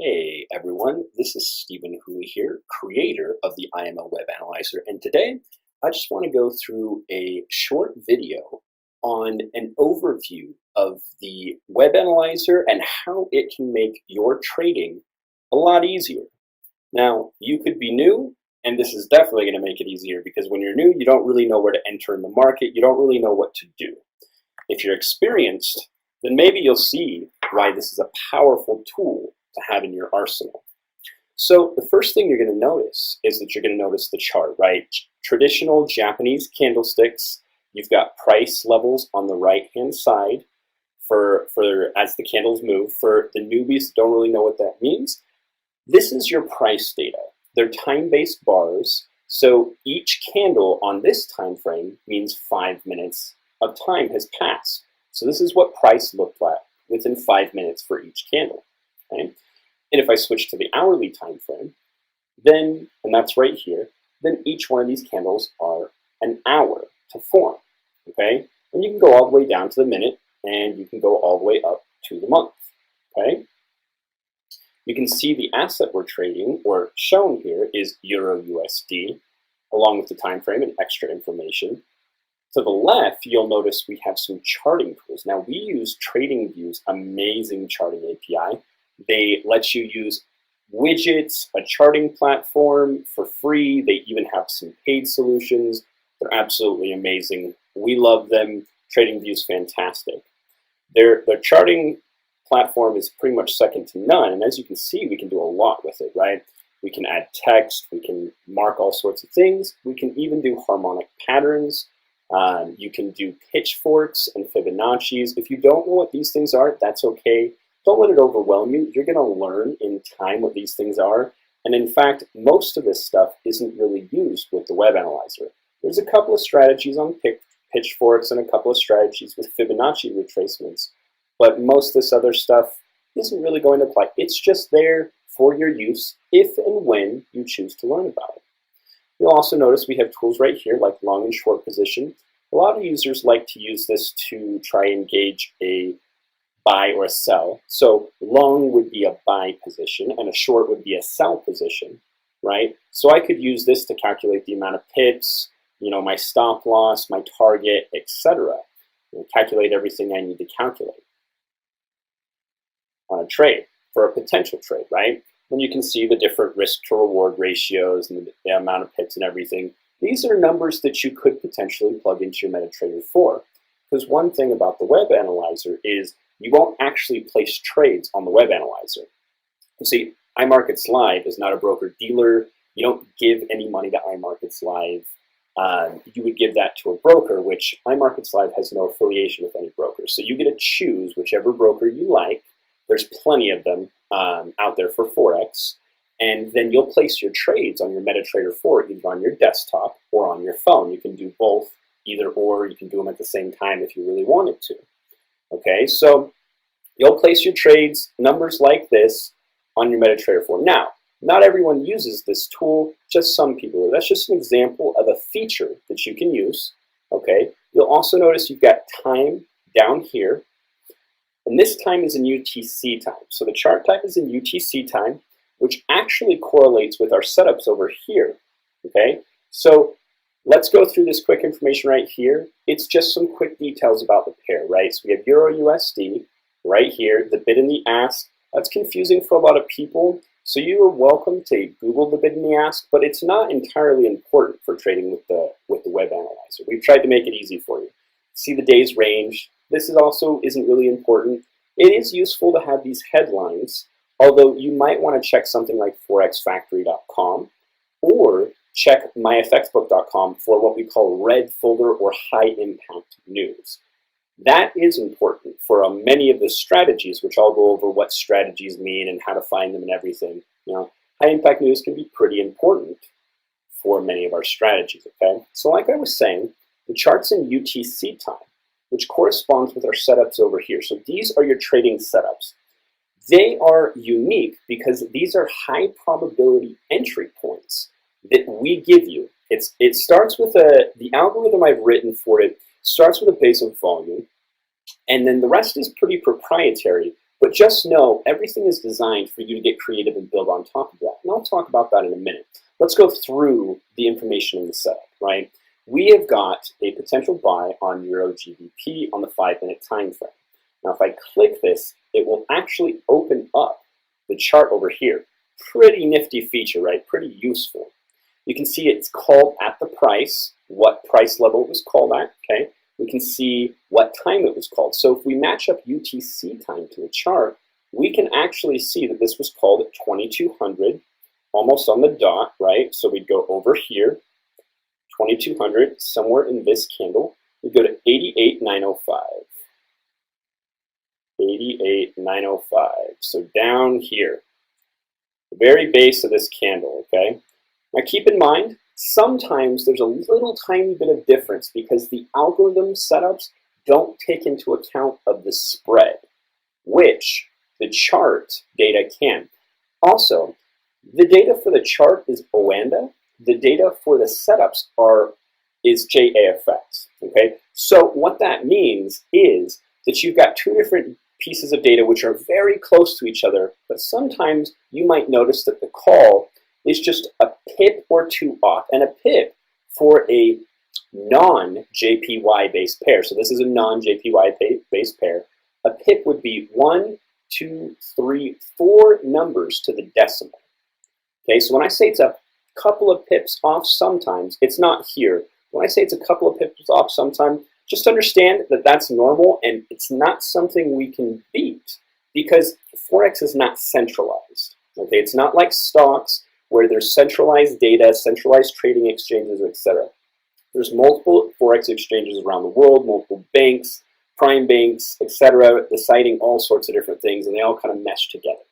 Hey everyone, this is Stephen Hooley here, creator of the IML Web Analyzer, and today I just want to go through a short video on an overview of the Web Analyzer and how it can make your trading a lot easier. Now, you could be new, and this is definitely going to make it easier because when you're new, you don't really know where to enter in the market, you don't really know what to do. If you're experienced, then maybe you'll see why this is a powerful tool to have in your arsenal. So the first thing you're going to notice is that you're going to notice the chart, right? Traditional Japanese candlesticks, you've got price levels on the right-hand side for as the candles move. For the newbies who don't really know what that means, this is your price data. They're time-based bars, so each candle on this time frame means 5 minutes of time has passed. So this is what price looked like within 5 minutes for each candle. Okay? And if I switch to the hourly time frame, then, and that's right here, then each one of these candles are an hour to form. Okay? And you can go all the way down to the minute, and you can go all the way up to the month. Okay? You can see the asset we're trading, or shown here, is Euro USD, along with the time frame and extra information. To the left, you'll notice we have some charting tools. Now, we use TradingView's amazing charting API. They let you use widgets, a charting platform for free. They even have some paid solutions. They're absolutely amazing. We love them. TradingView's fantastic. Their charting platform is pretty much second to none. And as you can see, we can do a lot with it, right? We can add text. We can mark all sorts of things. We can even do harmonic patterns. You can do pitchforks and Fibonacci's. If you don't know what these things are, that's okay. Don't let it overwhelm you. You're going to learn in time what these things are. And in fact, most of this stuff isn't really used with the Web Analyzer. There's a couple of strategies on pitchforks and a couple of strategies with Fibonacci retracements. But most of this other stuff isn't really going to apply. It's just there for your use if and when you choose to learn about it. You'll also notice we have tools right here like long and short position. A lot of users like to use this to try and gauge a buy or a sell. So long would be a buy position and a short would be a sell position, right? So I could use this to calculate the amount of pips, my stop loss, my target, etc. Calculate everything I need to calculate on a trade for a potential trade, right? And you can see the different risk to reward ratios and the amount of pips and everything. These are numbers that you could potentially plug into your MetaTrader 4. Because one thing about the Web Analyzer is you won't actually place trades on the Web Analyzer. You see, iMarkets Live is not a broker-dealer. You don't give any money to iMarkets Live. You would give that to a broker, which iMarkets Live has no affiliation with any broker. So you get to choose whichever broker you like. There's plenty of them out there for Forex. And then you'll place your trades on your MetaTrader 4 either on your desktop or on your phone. You can do both, either or. You can do them at the same time if you really wanted to. Okay, so you'll place your trades, numbers like this, on your MetaTrader 4. Now, not everyone uses this tool, just some people. That's just an example of a feature that you can use. Okay, you'll also notice you've got time down here, and this time is in UTC time. So the chart type is in UTC time, which actually correlates with our setups over here. Okay, so let's go through this quick information right here. It's just some quick details about the pair, right? So we have Euro USD right here, the bid and the ask. That's confusing for a lot of people. So you are welcome to Google the bid and the ask, but it's not entirely important for trading with the Web Analyzer. We've tried to make it easy for you. See the days range. This is also isn't really important. It is useful to have these headlines, although you might want to check something like forexfactory.com or check myfxbook.com for what we call red folder or high impact news. That is important for many of the strategies, which I'll go over what strategies mean and how to find them and everything. High impact news can be pretty important for many of our strategies, okay? So like I was saying, the chart's in UTC time, which corresponds with our setups over here. So these are your trading setups. They are unique because these are high probability entry points that we give you. It starts with the algorithm I've written for it starts with a base of volume, and then the rest is pretty proprietary. But just know everything is designed for you to get creative and build on top of that. And I'll talk about that in a minute. Let's go through the information in the setup, right? We have got a potential buy on Euro GBP on the 5-minute time frame. Now, if I click this, it will actually open up the chart over here. Pretty nifty feature, right? Pretty useful. You can see it's called at the price, what price level it was called at, okay? We can see what time it was called. So if we match up UTC time to the chart, we can actually see that this was called at 2200, almost on the dot, right? So we'd go over here, 2200, somewhere in this candle. We'd go to 88,905. 88,905. So down here, the very base of this candle, okay? Now keep in mind, sometimes there's a little tiny bit of difference because the algorithm setups don't take into account of the spread, which the chart data can. Also, the data for the chart is Oanda. The data for the setups is JAFX, okay? So what that means is that you've got two different pieces of data which are very close to each other, but sometimes you might notice that the call is just a pip or two off, and a pip for a non-JPY based pair. So this is a non-JPY based pair. A pip would be 1, 2, 3, 4 numbers to the decimal. Okay, so when I say it's a couple of pips off sometimes, it's not here. When I say it's a couple of pips off sometimes, just understand that that's normal and it's not something we can beat because Forex is not centralized. Okay, it's not like stocks where there's centralized data, centralized trading exchanges, etc. There's multiple Forex exchanges around the world, multiple banks, prime banks, etc., deciding all sorts of different things, and they all kind of mesh together.